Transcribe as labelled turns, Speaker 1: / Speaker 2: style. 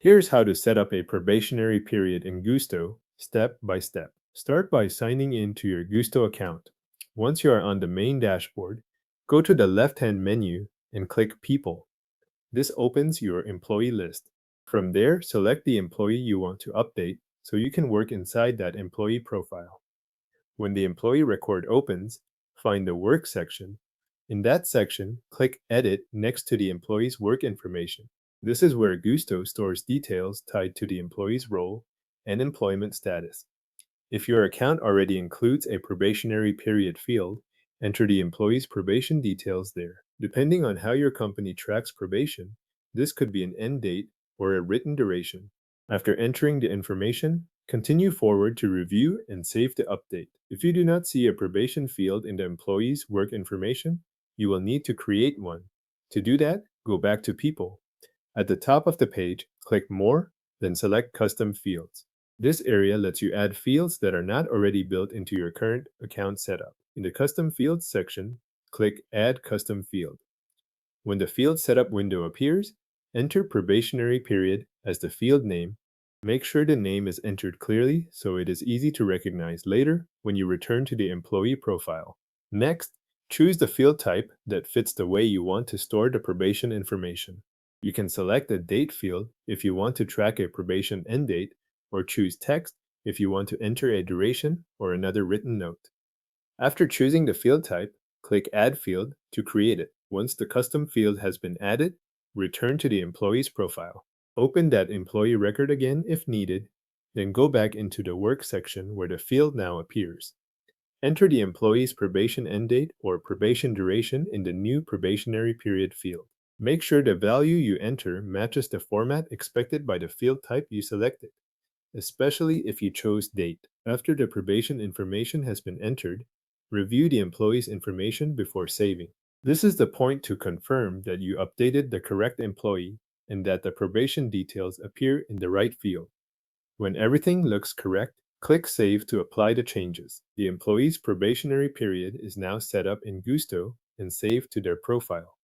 Speaker 1: Here's how to set up a probationary period in Gusto step by step. Start by signing in to your Gusto account. Once you are on the main dashboard, go to the left-hand menu and click People. This opens your employee list. From there, select the employee you want to update so you can work inside that employee profile. When the employee record opens, find the Work section. In that section, click Edit next to the employee's work information. This is where Gusto stores details tied to the employee's role and employment status. If your account already includes a probationary period field, enter the employee's probation details there. Depending on how your company tracks probation, this could be an end date or a written duration. After entering the information, continue forward to review and save the update. If you do not see a probation field in the employee's work information, you will need to create one. To do that, go back to People. At the top of the page, click More, then select Custom Fields. This area lets you add fields that are not already built into your current account setup. In the Custom Fields section, click Add Custom Field. When the field setup window appears, enter probationary period as the field name. Make sure the name is entered clearly so it is easy to recognize later when you return to the employee profile. Next, choose the field type that fits the way you want to store the probation information. You can select a date field if you want to track a probation end date, or choose text if you want to enter a duration or another written note. After choosing the field type, click Add Field to create it. Once the custom field has been added, return to the employee's profile. Open that employee record again if needed, then go back into the Work section where the field now appears. Enter the employee's probation end date or probation duration in the new probationary period field. Make sure the value you enter matches the format expected by the field type you selected, especially if you chose date. After the probation information has been entered, review the employee's information before saving. This is the point to confirm that you updated the correct employee and that the probation details appear in the right field. When everything looks correct, click Save to apply the changes. The employee's probationary period is now set up in Gusto and saved to their profile.